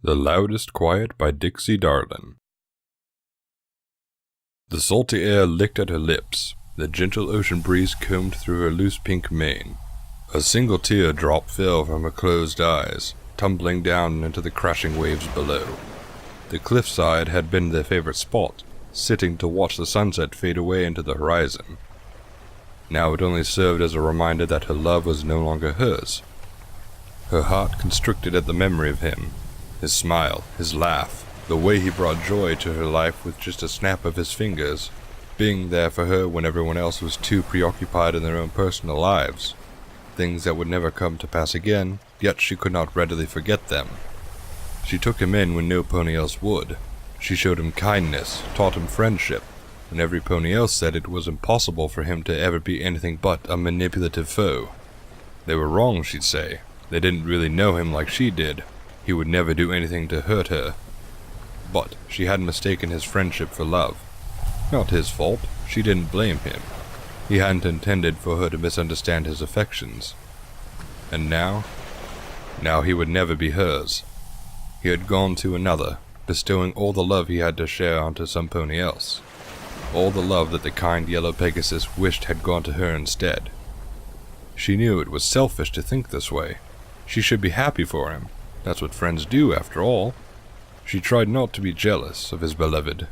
The Loudest Quiet by Dixie Darlin. The salty air licked at her lips, the gentle ocean breeze combed through her loose pink mane. A single teardrop fell from her closed eyes, tumbling down into the crashing waves below. The cliffside had been their favorite spot, sitting to watch the sunset fade away into the horizon. Now it only served as a reminder that her love was no longer hers. Her heart constricted at the memory of him. His smile, his laugh, the way he brought joy to her life with just a snap of his fingers, being there for her when everyone else was too preoccupied in their own personal lives. Things that would never come to pass again, yet she could not readily forget them. She took him in when no pony else would. She showed him kindness, taught him friendship, when every pony else said it was impossible for him to ever be anything but a manipulative foe. They were wrong, she'd say. They didn't really know him like she did. He would never do anything to hurt her. But she had mistaken his friendship for love. Not his fault. She didn't blame him. He hadn't intended for her to misunderstand his affections. And now he would never be hers. He had gone to another, bestowing all the love he had to share onto some pony else. All the love that the kind yellow Pegasus wished had gone to her instead. She knew it was selfish to think this way. She should be happy for him. That's what friends do, after all. She tried not to be jealous of his beloved.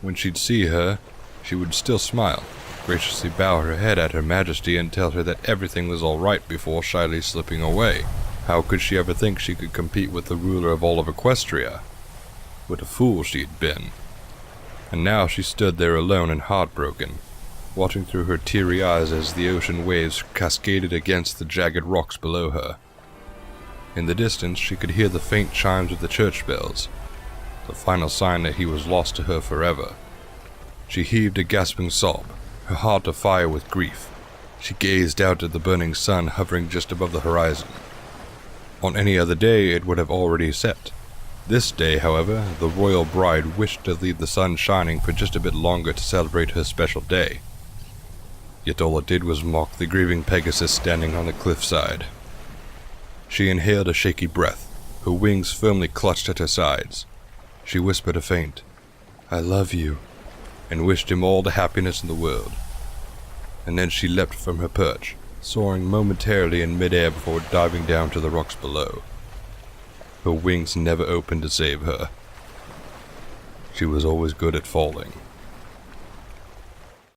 When she'd see her, she would still smile, graciously bow her head at Her Majesty and tell her that everything was all right before shyly slipping away. How could she ever think she could compete with the ruler of all of Equestria? What a fool she'd been. And now she stood there alone and heartbroken, watching through her teary eyes as the ocean waves cascaded against the jagged rocks below her. In the distance, she could hear the faint chimes of the church bells, the final sign that he was lost to her forever. She heaved a gasping sob, her heart afire with grief. She gazed out at the burning sun hovering just above the horizon. On any other day, it would have already set. This day, however, the royal bride wished to leave the sun shining for just a bit longer to celebrate her special day. Yet all it did was mock the grieving Pegasus standing on the cliffside. She inhaled a shaky breath, her wings firmly clutched at her sides. She whispered a faint, "I love you," and wished him all the happiness in the world. And then she leapt from her perch, soaring momentarily in midair before diving down to the rocks below. Her wings never opened to save her. She was always good at falling.